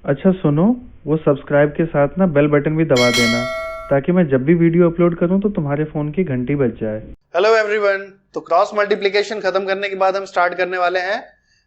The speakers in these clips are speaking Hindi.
अच्छा सुनो, वो सब्सक्राइब के साथ ना बेल बटन भी दबा देना ताकि मैं जब भी वीडियो अपलोड करूं तो तुम्हारे फोन की घंटी बज जाए। Hello everyone. तो क्रॉस मल्टीप्लिकेशन खत्म करने के बाद हम स्टार्ट करने वाले हैं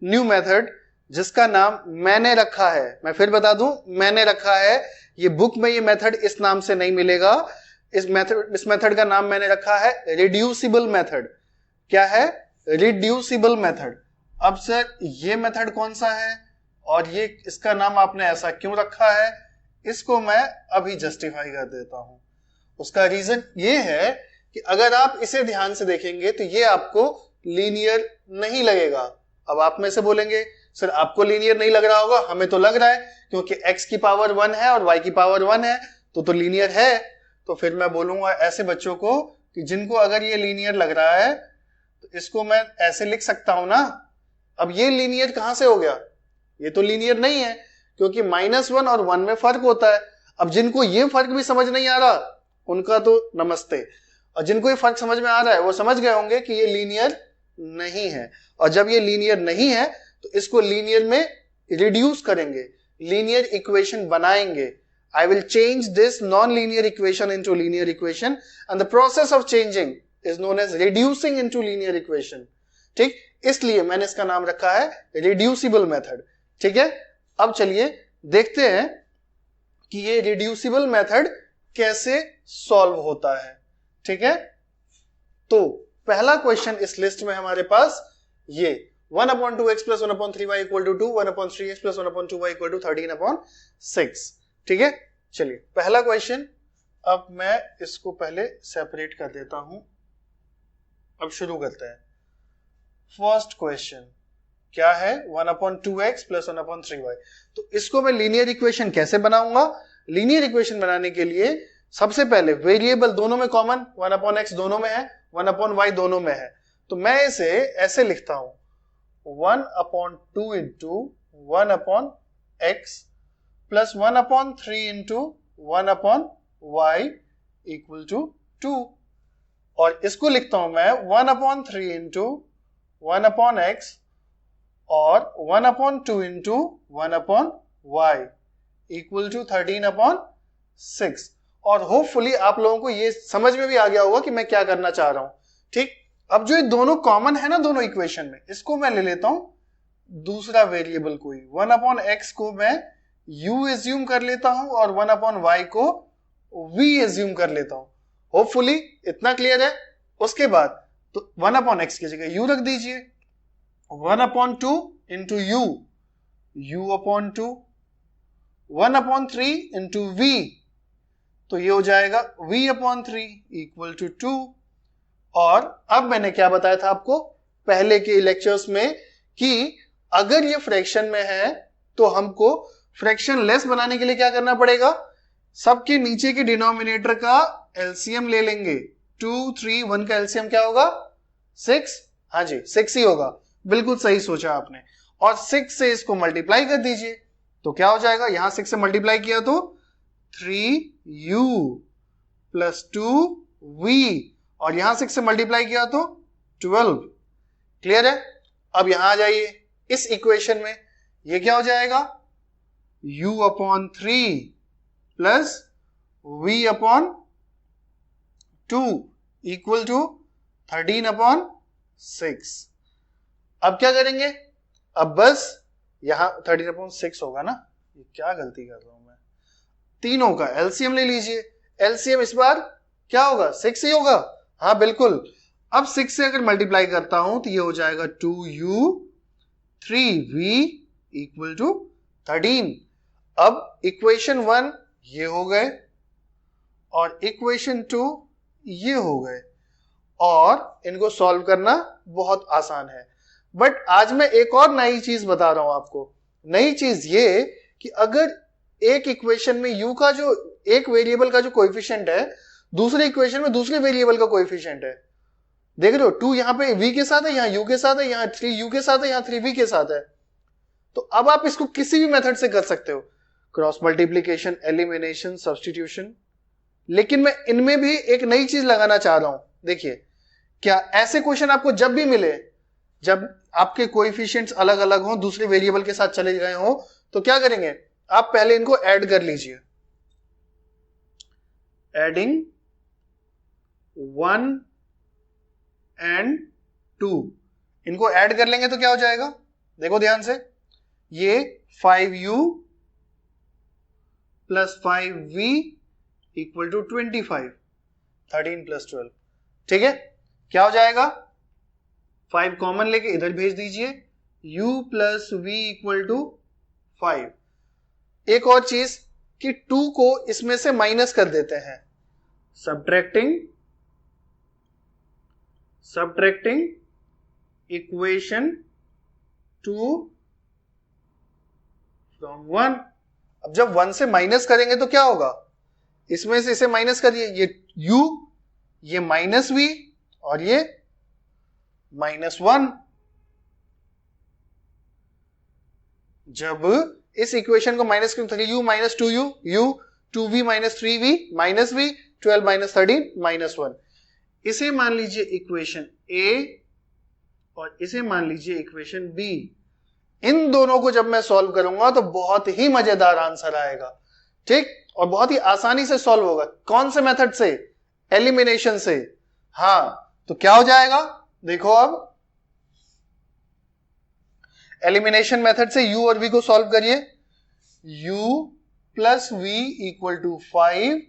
न्यू मेथड जिसका नाम मैंने रखा है। मैं फिर बता दूं, मैंने रखा है। ये बुक में ये मेथड इस नाम से नहीं मिलेगा। इस मेथड का नाम मैंने रखा है रिड्यूसिबल मेथड। क्या है? Reducible method. अब सर ये मेथड कौन सा है और ये इसका नाम आपने ऐसा क्यों रखा है, इसको मैं अभी जस्टिफाई कर देता हूं। उसका रीजन ये है कि अगर आप इसे ध्यान से देखेंगे तो ये आपको लीनियर नहीं लगेगा। अब आप में से बोलेंगे सर आपको लीनियर नहीं लग रहा होगा, हमें तो लग रहा है क्योंकि x की पावर 1 है और y की पावर 1 है तो लीनियर है। तो फिर मैं बोलूंगा ऐसे बच्चों को कि जिनको अगर ये लीनियर लग रहा है तो इसको मैं ऐसे लिख सकता हूं ना। अब ये लीनियर कहां से हो गया? ये तो लीनियर नहीं है क्योंकि -1 और 1 में फर्क होता है। अब जिनको ये फर्क भी समझ नहीं आ रहा उनका तो नमस्ते, और जिनको ये फर्क समझ में आ रहा है वो समझ गए होंगे कि ये लीनियर नहीं है। और जब ये लीनियर नहीं है तो इसको लीनियर में रिड्यूस करेंगे, लीनियर इक्वेशन बनाएंगे। I will change this non-linear equation into linear equation and the process of changing is known as reducing into linear equation। ठीक, इसलिए मैंने इसका नाम रखा है रिड्यूसिबल मेथड। ठीक है, अब चलिए देखते हैं कि ये रिड्यूसिबल मेथड कैसे सॉल्व होता है। ठीक है, तो पहला क्वेश्चन इस लिस्ट में हमारे पास ये 1/2x + 1/3y = 2, 1/3x + 1/2y = 13/6। ठीक है, चलिए पहला क्वेश्चन। अब मैं इसको पहले सेपरेट कर देता हूं। अब शुरू करते हैं। फर्स्ट क्वेश्चन क्या है? 1/2x + 1/3y। तो इसको मैं लीनियर इक्वेशन कैसे बनाऊंगा? लीनियर इक्वेशन बनाने के लिए सबसे पहले वेरिएबल दोनों में कॉमन, 1/x दोनों में है, 1/y दोनों में है। तो मैं इसे ऐसे लिखता हूं 1/2 into 1/x plus 1/3 into 1/y = 2। और इसको लिखता हूं मैं 1/3 into 1/x और 1/2 into 1/y = 13/6। और होपफुली आप लोगों को ये समझ में भी आ गया होगा कि मैं क्या करना चाह रहा हूं। ठीक, अब जो ये दोनों कॉमन है ना दोनों इक्वेशन में, इसको मैं ले लेता हूं दूसरा वेरिएबल कोई। 1/x को मैं u एज्यूम कर लेता हूं और 1/y को v एज्यूम कर लेता हूं। होपफुली इतना क्लियर है। उसके बाद तो 1/x की जगह u रख दीजिए, 1/2 into u/2, 1/3 into v, तो ये हो जाएगा v/3 = 2। और अब मैंने क्या बताया था आपको पहले के लेक्चर्स में कि अगर ये फ्रैक्शन में है तो हमको फ्रैक्शन लेस बनाने के लिए क्या करना पड़ेगा? सबके नीचे के डिनोमिनेटर का एलसीएम ले लेंगे। 2, 3, 1 का एलसीएम क्या होगा? 6। हाँ जी 6 ही होगा, बिल्कुल सही सोचा आपने। और 6 से इसको मल्टीप्लाई कर दीजिए तो क्या हो जाएगा? यहां 6 से मल्टीप्लाई किया तो 3u + 2v, और यहां 6 से मल्टीप्लाई किया तो 12। क्लियर है? अब यहां आ जाइए इस इक्वेशन में, ये क्या हो जाएगा? u/3 + v/2 = 13/6। अब क्या करेंगे? अब बस यहां 13/6 होगा ना, ये क्या गलती कर रहा हूं मैं, तीनों का एलसीएम ले लीजिए। एलसीएम इस बार क्या होगा? 6 ही होगा। हाँ बिल्कुल। अब 6 से अगर मल्टीप्लाई करता हूं तो ये हो जाएगा 2u 3v = 13। अब इक्वेशन 1 ये हो गए और इक्वेशन 2 ये हो गए, और इनको सॉल्व करना बहुत आसान है। बट आज मैं एक और नई चीज बता रहा हूं आपको। नई चीज ये कि अगर एक इक्वेशन में u का जो एक वेरिएबल का जो कोएफिशिएंट है दूसरे इक्वेशन में दूसरे वेरिएबल का कोएफिशिएंट है, देख रहे हो 2 यहां पे v के साथ है, यहां u के साथ है, यहां 3u के साथ है, यहां 3v के साथ है। तो अब आप इसको किसी भी मेथड से कर सकते हो, क्रॉस मल्टीप्लिकेशन, एलिमिनेशन, सब्स्टिट्यूशन। लेकिन मैं इनमें भी एक नई चीज लगाना चाह रहा हूं। देखिए, क्या ऐसे क्वेश्चन आपको जब भी मिले, जब आपके कोएफिशिएंट्स अलग अलग हों, दूसरे वेरिएबल के साथ चले गए हों, तो क्या करेंगे? आप पहले इनको ऐड कर लीजिए। एडिंग 1 एंड 2, इनको ऐड कर लेंगे तो क्या हो जाएगा, देखो ध्यान से, ये 5u plus 5v equal to 25, 13 plus 12, ठीक है। क्या हो जाएगा, 5 कॉमन लेके इधर भेज दीजिए, u plus v equal to 5। एक और चीज कि 2 को इसमें से माइनस कर देते हैं, सब्ट्रैक्टिंग इक्वेशन 2 फ्रॉम 1। अब जब 1 से माइनस करेंगे तो क्या होगा, इसमें से इसे माइनस करिए, ये u, ये माइनस v और ये -1। जब इस इक्वेशन को माइनस करें तो u minus 2u, u 2v minus 3v minus v 12 minus 13 -1। इसे मान लीजिए इक्वेशन a और इसे मान लीजिए इक्वेशन b। इन दोनों को जब मैं सॉल्व करूंगा तो बहुत ही मजेदार आंसर आएगा, ठीक, और बहुत ही आसानी से सॉल्व होगा। कौन से मेथड से, एलिमिनेशन से। हाँ, तो क्या हो जाएगा, देखो अब एलिमिनेशन मेथड से u और v को सॉल्व करिए, u plus v equal to 5,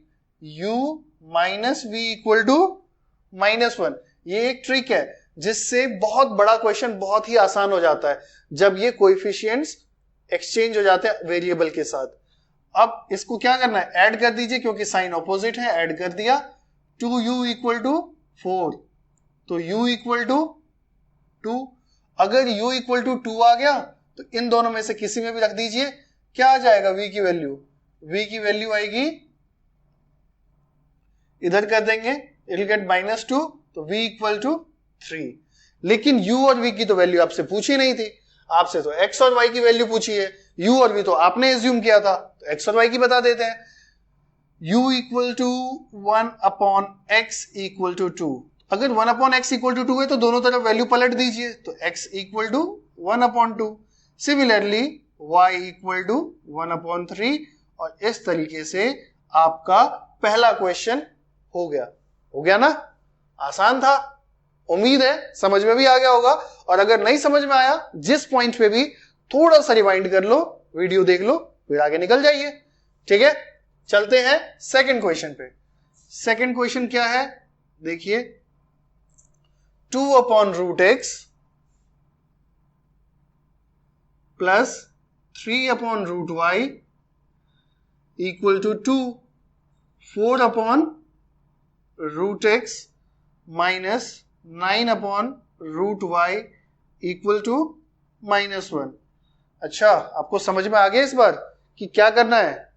u minus v equal to -1। ये एक ट्रिक है जिससे बहुत बड़ा क्वेश्चन बहुत ही आसान हो जाता है, जब ये कोएफिशिएंट्स एक्सचेंज हो जाते हैं वेरिएबल के साथ। अब इसको क्या करना है, ऐड कर दीजिए, क्योंकि साइन ऑपोजिट है, ऐड कर दिया, 2u इक्वल टू 4, तो u इक्वल टू 2। अगर u इक्वल टू 2 आ गया तो इन दोनों में से किसी में भी रख दीजिए, क्या आ जाएगा, v की वैल्यू, v की वैल्यू आएगी, इधर कर देंगे, इट विल गेट -2, तो v इक्वल टू 3। लेकिन u और v की तो वैल्यू आपसे पूछी नहीं थी, आपसे तो x और y की वैल्यू पूछी है, u और v तो आपने एज्यूम किया था, तो x और y की बता देते हैं। u equal to 1 upon x equal to 2, अगर 1 अपॉन x इक्वल टू 2 है तो दोनों तरफ वैल्यू पलट दीजिए, तो x equal to 1 upon 2। Similarly y equal to 1 upon 3, और इस तरीके से आपका पहला क्वेश्चन हो गया ना, आसान था। उम्मीद है समझ में भी आ गया होगा, और अगर नहीं समझ में आया, जिस पॉइंट पे भी थोड़ा सा रिवाइंड कर लो, वीडियो देख लो, फिर आगे निकल जाइए, ठीक है। चलते हैं सेकंड क्वेश्चन पे। सेकंड क्वेश्चन क्या है, देखिए, 2 upon root x plus 3 upon root y equal to 2, 4 upon root x minus 9 upon root y equal to -1। अच्छा, आपको समझ में आ गया इस बार कि क्या करना है।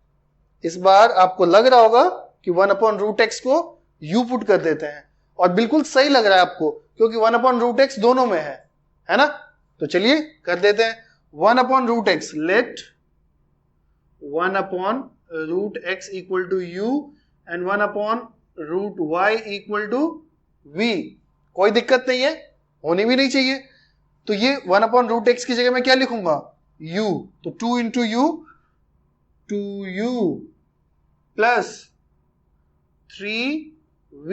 इस बार आपको लग रहा होगा कि 1 अपॉन रूट एक्स को u पुट कर देते हैं, और बिल्कुल सही लग रहा है आपको, क्योंकि 1 अपॉन रूट एक्स दोनों में है ना। तो चलिए कर देते हैं, 1 upon root x, let 1 upon root x equal to u and 1 upon root y equal to v। कोई दिक्कत नहीं है, होनी भी नहीं चाहिए। तो ये 1 अपॉन रूट एक्स की जगह मैं क्या लिखूंगा, u, तो 2 into u, 2u plus 3v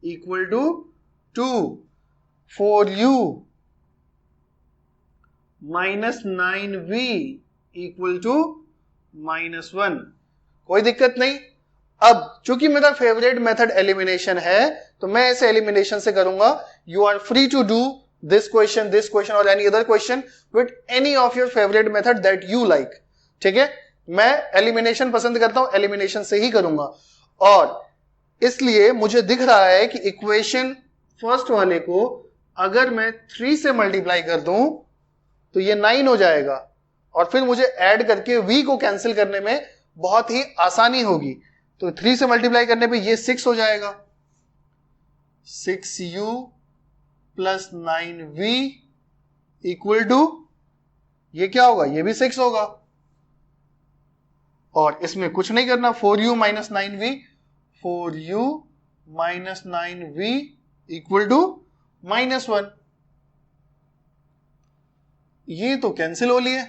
equal to 2, 4u minus 9v equal to -1। कोई दिक्कत नहीं। अब चूंकि मेरा फेवरेट मेथड एलिमिनेशन है, तो मैं ऐसे एलिमिनेशन से करूंगा। You are free to do this question और any other question with any of your favourite method that you like, ठीक है। मैं एलिमिनेशन पसंद करता हूं, एलिमिनेशन से ही करूंगा, और इसलिए मुझे दिख रहा है कि इक्वेशन फर्स्ट वाले को अगर मैं 3 से मल्टीप्लाई कर दूं तो ये 9 हो जाएगा, और फिर मुझे ऐड करके v को कैंसिल करने में बहुत ही आसानी होगी। तो 3 से मल्टीप्लाई करने पे ये 6 हो जाएगा, 6u plus 9v equal to, ये क्या होगा, ये भी 6 होगा, और इसमें कुछ नहीं करना, 4u minus 9v, 4u minus 9v equal to -1। ये तो कैंसिल हो लिए,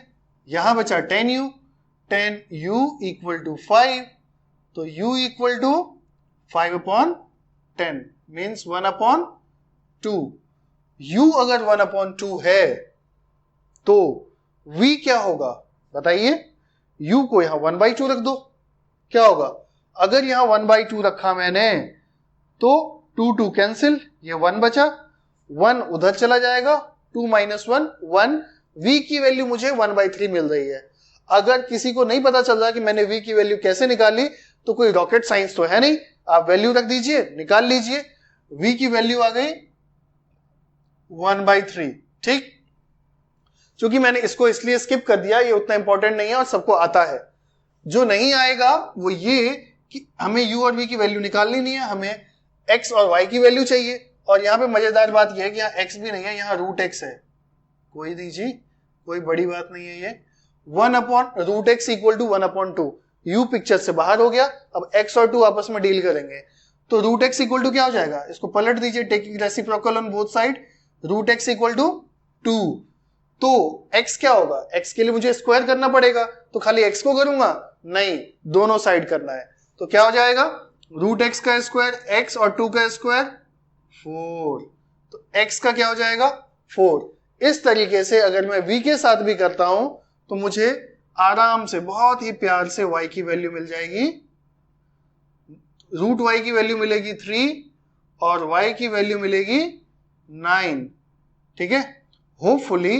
यहां बचा 10u, 10u इक्वल टू 5, तो u equal to 5/10 means 1/2। u अगर 1/2 है तो v क्या होगा बताइए। u को यहां 1/2 रख दो, क्या होगा? अगर यहां 1/2 रखा मैंने तो 2 कैंसिल, ये 1 बचा, 1 उधर चला जाएगा, 2 - 1 1, v की वैल्यू मुझे 1/3 मिल रही है। अगर किसी को नहीं पता चल रहा कि मैंने v की वैल्यू कैसे निकाली तो कोई रॉकेट साइंस तो है नहीं, आप वैल्यू रख दीजिए, निकाल लीजिए, v की वैल्यू आ गई 1/3। ठीक, क्योंकि मैंने इसको इसलिए स्किप कर दिया, ये उतना इंपॉर्टेंट नहीं है और सबको आता है। जो नहीं आएगा वो ये कि हमें u और v की वैल्यू निकालनी नहीं है, हमें x और y की वैल्यू चाहिए। और यहां पे मजेदार बात यह है कि यहाँ x भी नहीं है, यहाँ √x है। कोई दीजिए, कोई बड़ी बात नहीं है ये। 1/√x equal to 1/2, u picture से बाहर हो गया। अब x और 2 आपस में डील करेंगे तो √x इक्वल टू क्या हो जाएगा, इसको पलट दीजिए, taking reciprocal on both side, √x equal to 2। तो x क्या होगा, x के लिए मुझे स्क्वायर करना पड़ेगा, तो खाली x को करूंगा नहीं, दोनों साइड करना है। तो क्या हो जाएगा, √x का स्क्वायर, x और 2 का स्क्वायर 4, तो x का क्या हो जाएगा 4। इस तरीके से अगर मैं v के साथ भी करता हूं तो मुझे आराम से बहुत ही प्यार से y की वैल्यू मिल जाएगी, √y की वैल्यू मिलेगी 3 और y की वैल्यू मिलेगी 9। ठीक है, होपफुली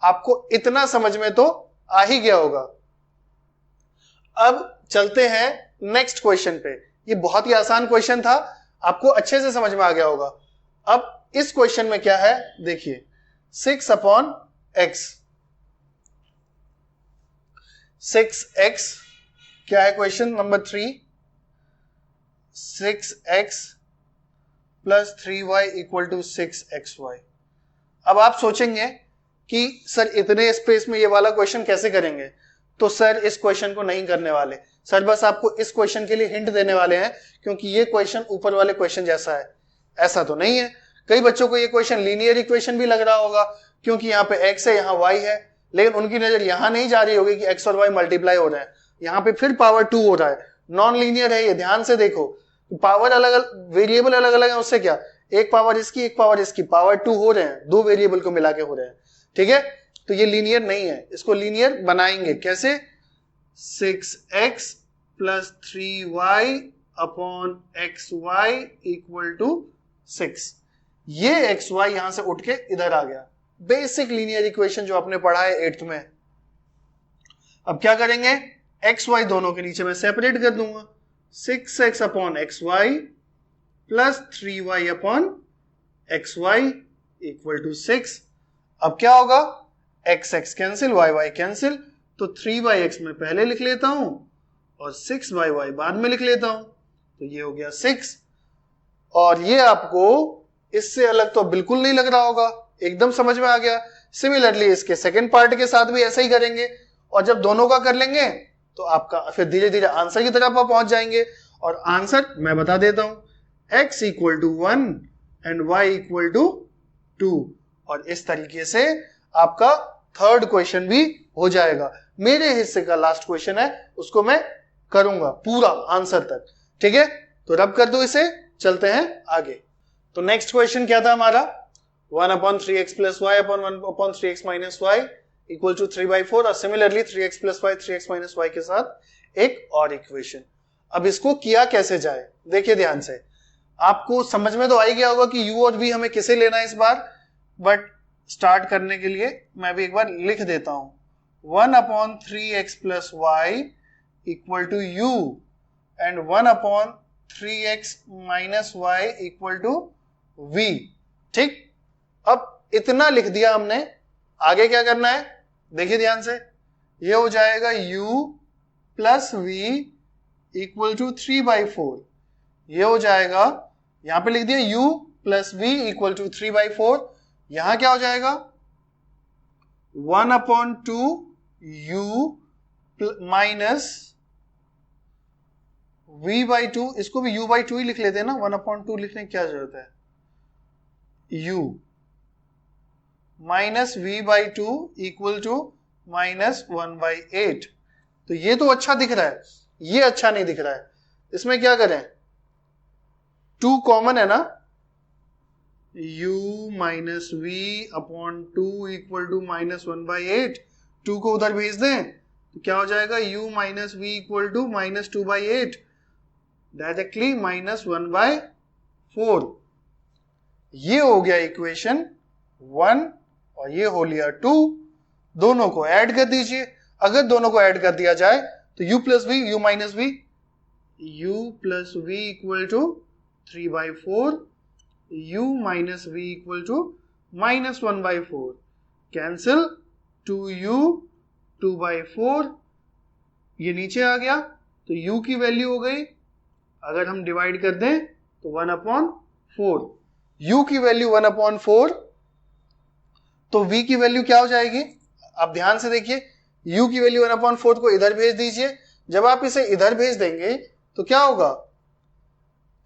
आपको इतना समझ में तो आ ही गया होगा। अब चलते हैं नेक्स्ट क्वेश्चन पे। ये बहुत ही आसान क्वेश्चन था, आपको अच्छे से समझ में आ गया होगा। अब इस क्वेश्चन में क्या है देखिए, 6/x, 6x क्या है, question number 3, 6x plus 3y equal to 6xy। अब आप सोचेंगे कि सर इतने स्पेस में ये वाला क्वेश्चन कैसे करेंगे, तो सर इस क्वेश्चन को नहीं करने वाले, सर बस आपको इस क्वेश्चन के लिए हिंट देने वाले हैं, क्योंकि ये क्वेश्चन ऊपर वाले क्वेश्चन जैसा है। ऐसा तो नहीं है, कई बच्चों को ये क्वेश्चन लीनियर इक्वेशन भी लग रहा होगा, क्योंकि यहाँ पे x है यहाँ y है, लेकिन उनकी नजर यहां नहीं जा रही होगी कि x और y मल्टीप्लाई हो रहे हैं, यहाँ पे फिर पावर 2 हो रहा है, नॉन लीनियर है ये, ध्यान से देखो, पावर अलग अलग, वेरिएबल अलग अलग है, उससे क्या, एक पावर इसकी एक पावर इसकी, पावर 2 हो रहे हैं, दो वेरिएबल को मिला के हो रहे हैं। ठीक है, तो ये लीनियर नहीं है, इसको लीनियर बनाएंगे कैसे, 6x plus 3y upon xy equal to 6। ये xy यहां से उठ के इधर आ गया, बेसिक लीनियर इक्वेशन जो आपने पढ़ा है 8th में। अब क्या करेंगे, xy दोनों के नीचे मैं सेपरेट कर दूंगा, 6x upon xy plus 3y upon xy equal to 6। अब क्या होगा, x x cancel, y y cancel, तो 3/x मैं पहले लिख लेता हूं और 6/y बाद में लिख लेता हूं, तो ये हो गया 6। और ये आपको इससे अलग तो बिल्कुल नहीं लग रहा होगा, एकदम समझ में आ गया। सिमिलरली इसके सेकंड पार्ट के साथ भी ऐसा ही करेंगे, और जब दोनों का कर लेंगे तो आपका फिर धीरे धीरे आंसर की तरफ आप पहुंच जाएंगे। और आंसर मैं बता देता हूं, x equal to 1 and y equal to 2। और इस तरीके से आपका थर्ड क्वेश्चन भी हो जाएगा। मेरे हिस्से का लास्ट क्वेश्चन है, उसको मैं करूंगा पूरा आंसर तक। ठीक है, तो रब कर दो इसे, चलते हैं आगे। तो नेक्स्ट क्वेश्चन क्या था हमारा, 1/3x plus y upon 1/3x minus y equal to 3/4, और similarly 3x plus y 3x minus y के साथ एक और इक्वेशन। अब इसको किया कैसे जाए, देखिए ध्यान से, आपको समझ में तो आ ही गया होगा कि u और v हमें किसे लेना है इस बार, बट स्टार्ट करने के लिए मैं भी एक बार लिख देता हूं, 1/3x plus y equal to u and 1/3x minus y equal to v। ठीक, अब इतना लिख दिया हमने, आगे क्या करना है देखिए ध्यान से, ये हो जाएगा u plus v equal to 3/4। ये हो जाएगा, यहां पे लिख दिया u plus v equal to 3/4, यहां क्या हो जाएगा 1/2 u माइनस v/2, इसको भी u/2 ही लिख लेते हैं ना, 1/2 लिखने की क्या जरूरत है, u minus v/2 equal to minus 1/8। तो ये तो अच्छा दिख रहा है, ये अच्छा नहीं दिख रहा है। इसमें क्या करें, 2 कॉमन है ना, u minus v upon 2 equal to -1/8। 2 को उधर भेज दें तो क्या हो जाएगा, u minus v equal to -2/8, directly -1/4। ये हो गया इक्वेशन 1 और ये हो लिया 2। दोनों को ऐड कर दीजिए। अगर दोनों को ऐड कर दिया जाए तो u plus v, u minus v, u plus v equal to 3/4, u minus v equal to -1/4, cancel, 2u 2/4, ये नीचे आ गया तो u की वैल्यू हो गई, अगर हम डिवाइड कर दें तो 1/4, u की वैल्यू 1/4, तो v की वैल्यू क्या हो जाएगी, आप ध्यान से देखिए, u की वैल्यू 1/4 को इधर भेज दीजिए। जब आप इसे इधर भेज देंगे तो क्या होगा,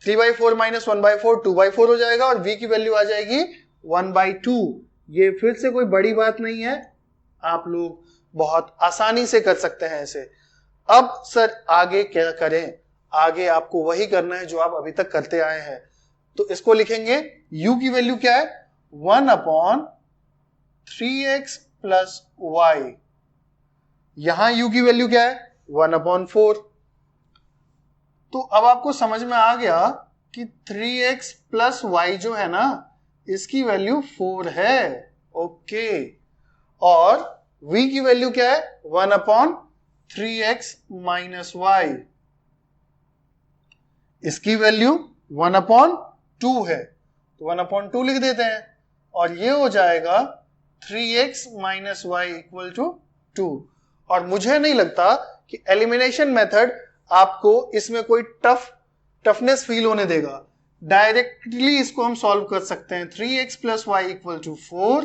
3/4 माइनस 1/4 2/4 हो जाएगा और v की वैल्यू आ जाएगी 1/2। ये फिर से कोई बड़ी बात नहीं है, आप लोग बहुत आसानी से कर सकते हैं इसे। अब सर आगे क्या करें, आगे आपको वही करना है जो आप अभी तक करते आए हैं। तो इसको लिखेंगे, u की वैल्यू क्या है, 1/3x प्लस y। यहां u की वैल्यू क्या है, 1/4। तो अब आपको समझ में आ गया कि 3x प्लस y जो है ना, इसकी वैल्यू 4 है, ओके। और v की वैल्यू क्या है, 1/3x माइनस y, इसकी वैल्यू 1/2 है, तो 1/2 लिख देते हैं और ये हो जाएगा 3x minus y equal to 2। और मुझे नहीं लगता कि एलिमिनेशन मेथड आपको इसमें कोई टफनेस फील होने देगा। डायरेक्टली इसको हम सॉल्व कर सकते हैं, 3x plus y equal to 4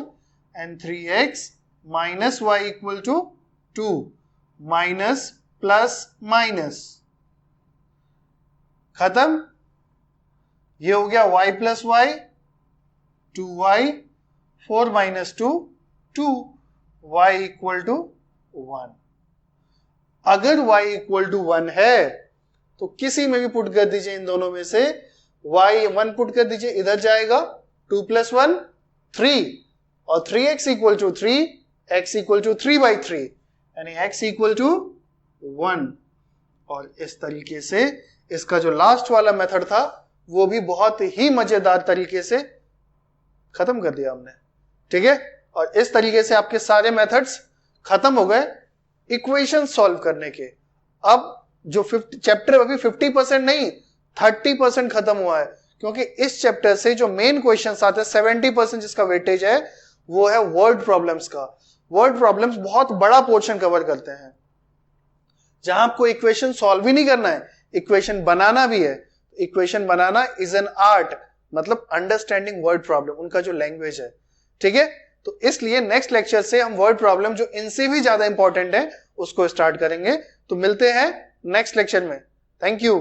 and 3x minus y equal to 2, minus plus minus, खत्म। ये हो गया y plus y, 2y, 4 minus 2 2, y equal to 1। अगर y इक्वल टू 1 है तो किसी में भी पुट कर दीजिए, इन दोनों में से y 1 पुट कर दीजिए, इधर जाएगा 2 प्लस 1 3 और 3x equal to 3, x equal to 3/3, यानी x इक्वल टू 1। और इस तरीके से इसका जो लास्ट वाला मेथड था वो भी बहुत ही मजेदार तरीके से खत्म कर दिया हमने, ठीक है। और इस तरीके से आपके सारे मेथड्स खत्म हो गए इक्वेशन सॉल्व करने के। अब जो चैप्टर अभी 50% नहीं 30% खत्म हुआ है, क्योंकि इस चैप्टर से जो मेन क्वेश्चंस आते हैं 70% जिसका वेटेज है वो है वर्ड प्रॉब्लम्स का। वर्ड प्रॉब्लम्स बहुत बड़ा पोर्शन कवर करते हैं, जहां आपको इक्वेशन सॉल्व ही नहीं करना है, इक्वेशन बनाना भी है। Equation banana is an art, मतलब अंडरस्टैंडिंग वर्ड प्रॉब्लम, उनका जो लैंग्वेज है, ठीक है। तो इसलिए नेक्स्ट लेक्चर से हम वर्ड प्रॉब्लम जो इनसे भी ज्यादा इंपॉर्टेंट है उसको स्टार्ट करेंगे। तो मिलते हैं नेक्स्ट लेक्चर में, थैंक यू।